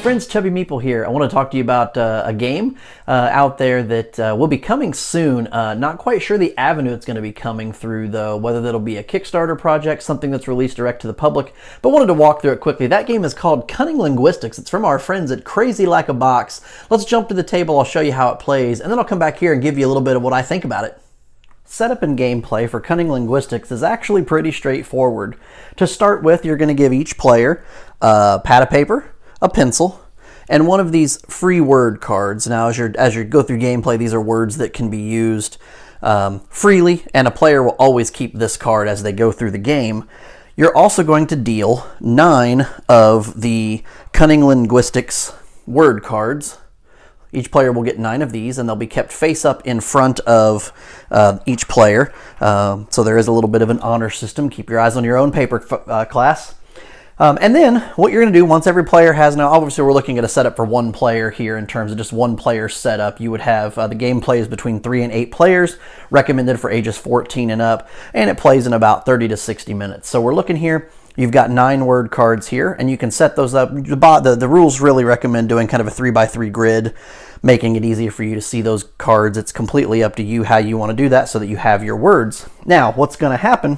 friends, Chubby Meeple here. I want to talk to you about a game out there that will be coming soon. Not quite sure the avenue it's going to be coming through, though, whether that'll be a Kickstarter project, something that's released direct to the public, but wanted to walk through it quickly. That game is called Cunning Linguistics. It's from our friends at Crazy Like a Box. Let's jump to the table. I'll show you how it plays, and then I'll come back here and give you a little bit of what I think about it. Setup and gameplay for Cunning Linguistics is actually pretty straightforward. To start with, you're going to give each player a pad of paper, a pencil, and one of these free word cards. Now, as you go through gameplay, these are words that can be used freely, and a player will always keep this card as they go through the game. You're also going to deal 9 of the Cunning Linguistics word cards. Each player will get 9 of these, and they'll be kept face up in front of each player. So there is a little bit of an honor system. Keep your eyes on your own paper, class. And then what you're going to do once every player has, now obviously we're looking at a setup for one player here in terms of just one player setup. You would have the game plays between 3 and 8 players, recommended for ages 14 and up, and it plays in about 30 to 60 minutes. So we're looking here, you've got 9 word cards here, and you can set those up. The rules really recommend doing kind of a 3x3 grid, making it easier for you to see those cards. It's completely up to you how you want to do that so that you have your words. Now, what's going to happen?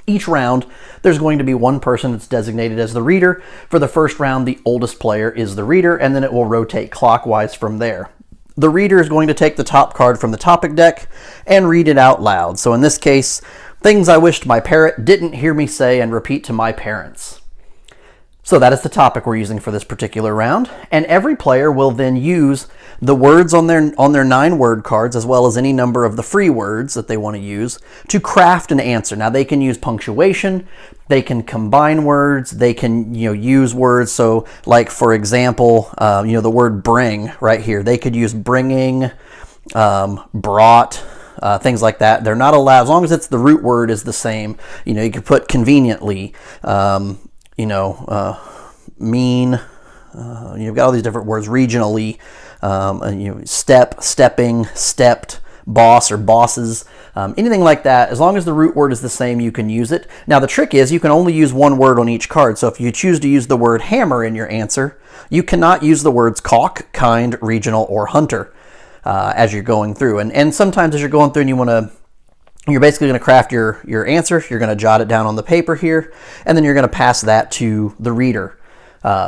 Each round, there's going to be one person that's designated as the reader. For the first round, the oldest player is the reader, and then it will rotate clockwise from there. The reader is going to take the top card from the topic deck and read it out loud. So in this case, things I wished my parrot didn't hear me say and repeat to my parents. So that is the topic we're using for this particular round, and every player will then use the words on their 9 word cards, as well as any number of the free words that they want to use, to craft an answer. Now they can use punctuation, they can combine words, they can use words. So like for example, the word bring right here, they could use bringing, brought, things like that. They're not allowed, as long as it's the root word is the same. You could put conveniently, mean, you've got all these different words, regionally, step, stepping, stepped, boss or bosses, anything like that. As long as the root word is the same, you can use it. Now the trick is you can only use one word on each card. So if you choose to use the word hammer in your answer, you cannot use the words caulk, kind, regional, or hunter as you're going through. And sometimes as you're going through and you're basically going to craft your answer. You're going to jot it down on the paper here, and then you're going to pass that to the reader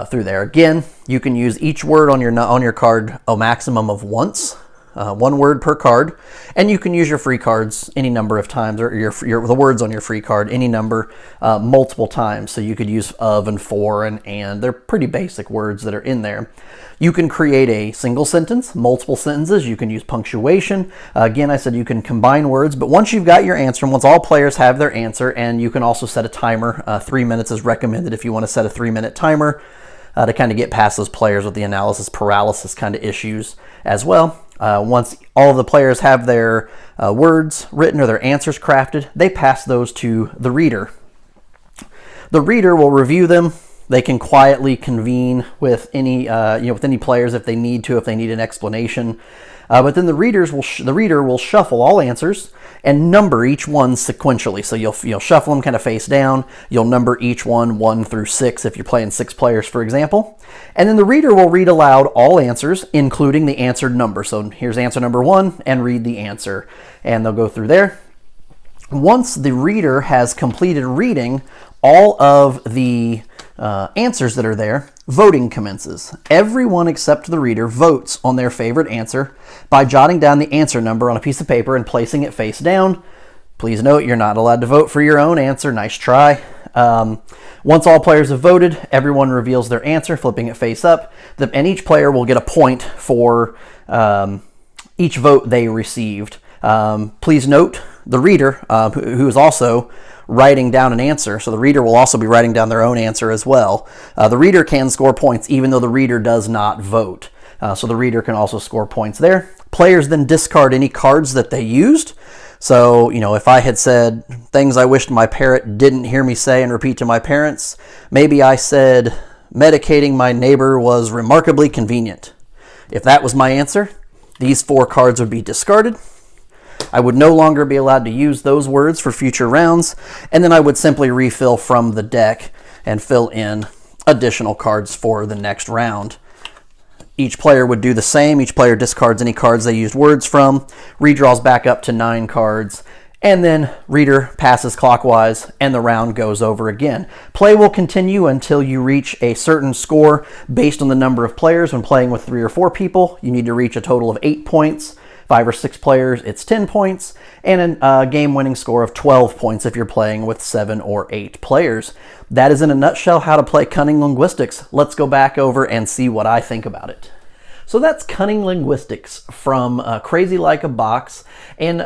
through there. Again, you can use each word on your card a maximum of once, 1 word per card, and you can use your free cards any number of times, or the words on your free card any number multiple times. So you could use of and for and they're pretty basic words that are in there. You can create a single sentence, multiple sentences. You can use punctuation. Again, I said you can combine words, but once you've got your answer, and once all players have their answer, and you can also set a timer, 3 minutes is recommended if you want to set a 3-minute timer to kind of get past those players with the analysis paralysis kind of issues as well. Once all of the players have their words written or their answers crafted, they pass those to the reader. The reader will review them. They can quietly convene with any players if they need to, if they need an explanation. But then the reader will shuffle all answers and number each one sequentially. So you'll shuffle them kind of face down. You'll number each one 1 through 6 if you're playing 6 players, for example. And then the reader will read aloud all answers, including the answered number. So here's answer number 1, and read the answer. And they'll go through there. Once the reader has completed reading all of the answers that are there, voting commences. Everyone except the reader votes on their favorite answer by jotting down the answer number on a piece of paper and placing it face down. Please note, you're not allowed to vote for your own answer. Nice try. Once all players have voted, everyone reveals their answer, flipping it face up, and each player will get a point for each vote they received. Please note, the reader, who is also writing down an answer, so the reader will also be writing down their own answer as well. The reader can score points even though the reader does not vote. So the reader can also score points there. Players then discard any cards that they used. So, if I had said things I wished my parrot didn't hear me say and repeat to my parents, maybe I said medicating my neighbor was remarkably convenient. If that was my answer, these 4 cards would be discarded. I would no longer be allowed to use those words for future rounds, and then I would simply refill from the deck and fill in additional cards for the next round. Each player would do the same. Each player discards any cards they used words from, redraws back up to 9 cards, and then reader passes clockwise and the round goes over again. Play will continue until you reach a certain score based on the number of players. When playing with 3 or 4 people, you need to reach a total of 8 points. 5 or 6 players, it's 10 points, and a game-winning score of 12 points if you're playing with 7 or 8 players. That is in a nutshell how to play Cunning Linguistics. Let's go back over and see what I think about it. So that's Cunning Linguistics from Crazy Like a Box, and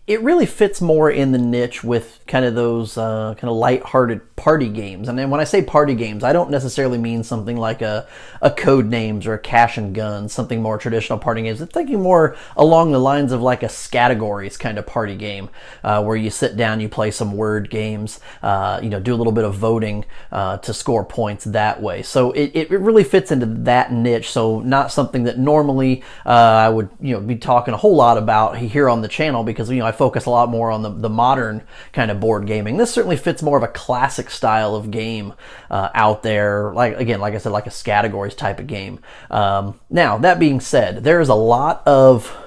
it really fits more in the niche with kind of those kind of light-hearted party games. And then when I say party games, I don't necessarily mean something like a Code Names or a Cash and Guns, something more traditional party games. I'm thinking more along the lines of like a Scattergories kind of party game, where you sit down, you play some word games, do a little bit of voting to score points that way. So it really fits into that niche. So not something that normally I would be talking a whole lot about here on the channel, because I focus a lot more on the modern kind of board gaming. This certainly fits more of a classic style of game out there, like I said, like a Scattergories type of game. Now, that being said, there is a lot of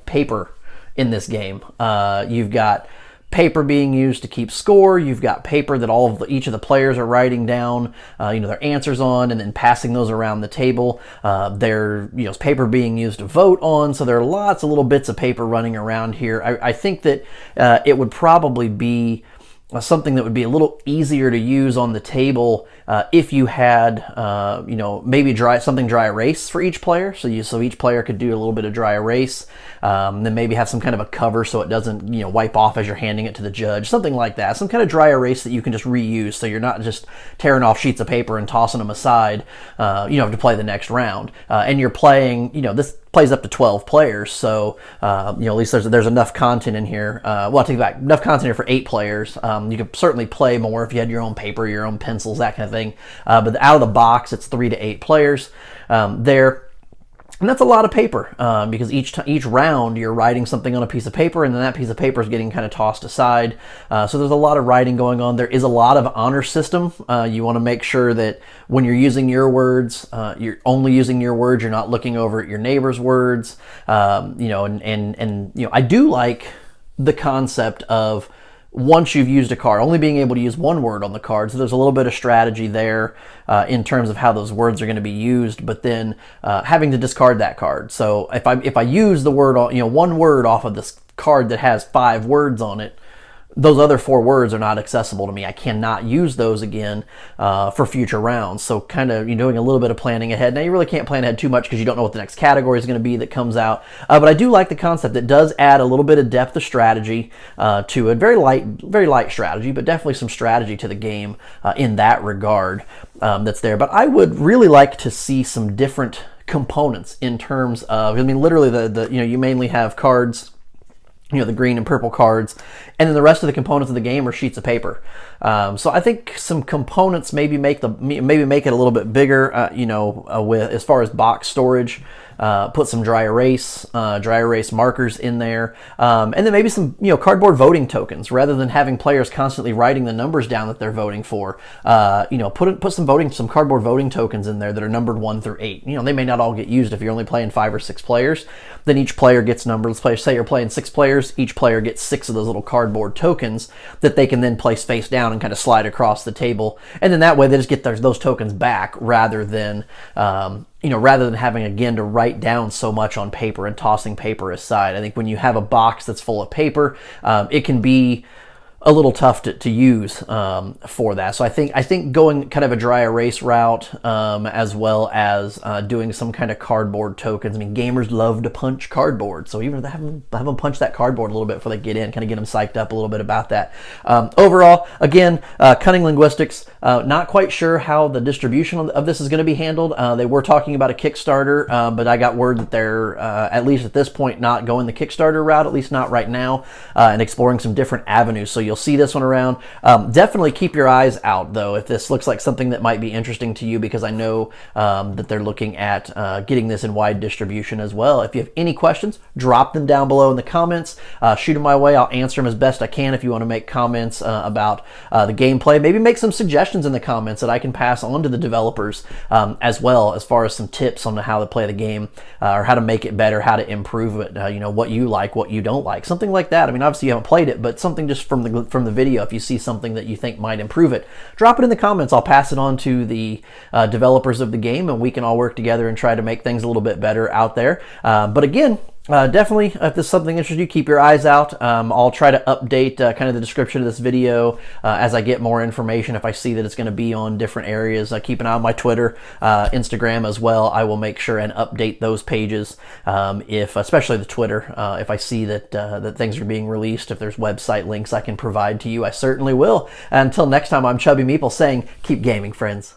paper in this game. You've got paper being used to keep score. You've got paper that each of the players are writing down, their answers on, and then passing those around the table. There's paper being used to vote on. So there are lots of little bits of paper running around here. I think that it would probably be something that would be a little easier to use on the table if you had, maybe something dry erase for each player. So each player could do a little bit of dry erase, then maybe have some kind of a cover so it doesn't, wipe off as you're handing it to the judge, something like that. Some kind of dry erase that you can just reuse, so you're not just tearing off sheets of paper and tossing them aside, to play the next round. And you're playing, this plays up to 12 players, so at least there's enough content in here. Well, I take it back, enough content here for 8 players. You could certainly play more if you had your own paper, your own pencils, that kind of thing. But out of the box, it's 3 to 8 players there. And that's a lot of paper, because each round you're writing something on a piece of paper, and then that piece of paper is getting kind of tossed aside. So there's a lot of writing going on. There is a lot of honor system. You want to make sure that when you're using your words, you're only using your words. You're not looking over at your neighbor's words. I do like the concept of, once you've used a card, only being able to use one word on the card. So there's a little bit of strategy there in terms of how those words are going to be used, but then having to discard that card. So if I use the word, one word off of this card that has 5 words on it, those other 4 words are not accessible to me. I cannot use those again for future rounds. So kind of doing a little bit of planning ahead. Now, you really can't plan ahead too much because you don't know what the next category is going to be that comes out. But I do like the concept. It does add a little bit of depth of strategy to it. Very light strategy, but definitely some strategy to the game in that regard that's there. But I would really like to see some different components in terms of, literally you mainly have cards, the green and purple cards, and then the rest of the components of the game are sheets of paper. So I think some components maybe make it a little bit bigger, with as far as box storage. Put some dry erase markers in there, and then maybe some cardboard voting tokens, rather than having players constantly writing the numbers down that they're voting for. Put some cardboard voting tokens in there that are numbered 1 through 8. They may not all get used if you're only playing 5 or 6 players. Then each player gets numbered. Say you're playing 6 players, each player gets 6 of those little cardboard tokens that they can then place face down and kind of slide across the table, and then that way they just get those tokens back, rather than having again to write down so much on paper and tossing paper aside. I think when you have a box that's full of paper, it can be a little tough to use for that. So I think going kind of a dry erase route, as well as doing some kind of cardboard tokens. Gamers love to punch cardboard, so even have them punch that cardboard a little bit before they get in, kind of get them psyched up a little bit about that. Overall, again, Cunning Linguistics, not quite sure how the distribution of this is going to be handled. They were talking about a Kickstarter, but I got word that they're, at least at this point, not going the Kickstarter route, at least not right now, and exploring some different avenues. So you'll you'll see this one around. Definitely keep your eyes out, though, if this looks like something that might be interesting to you, because I know that they're looking at getting this in wide distribution as well. If you have any questions, drop them down below in the comments. Shoot them my way. I'll answer them as best I can. If you want to make comments about the gameplay, maybe make some suggestions in the comments that I can pass on to the developers as well, as far as some tips on how to play the game or how to make it better, how to improve it, what you like, what you don't like, something like that. I mean, obviously you haven't played it, but something just from the video, if you see something that you think might improve it, drop it in the comments. I'll pass it on to the developers of the game, and we can all work together and try to make things a little bit better out there. But again, definitely, if this is something interesting you, keep your eyes out. I'll try to update kind of the description of this video as I get more information. If I see that it's going to be on different areas, keep an eye on my Twitter, Instagram as well. I will make sure and update those pages, especially the Twitter. If I see that things are being released, if there's website links I can provide to you, I certainly will. Until next time, I'm Chubby Meeple saying, keep gaming, friends.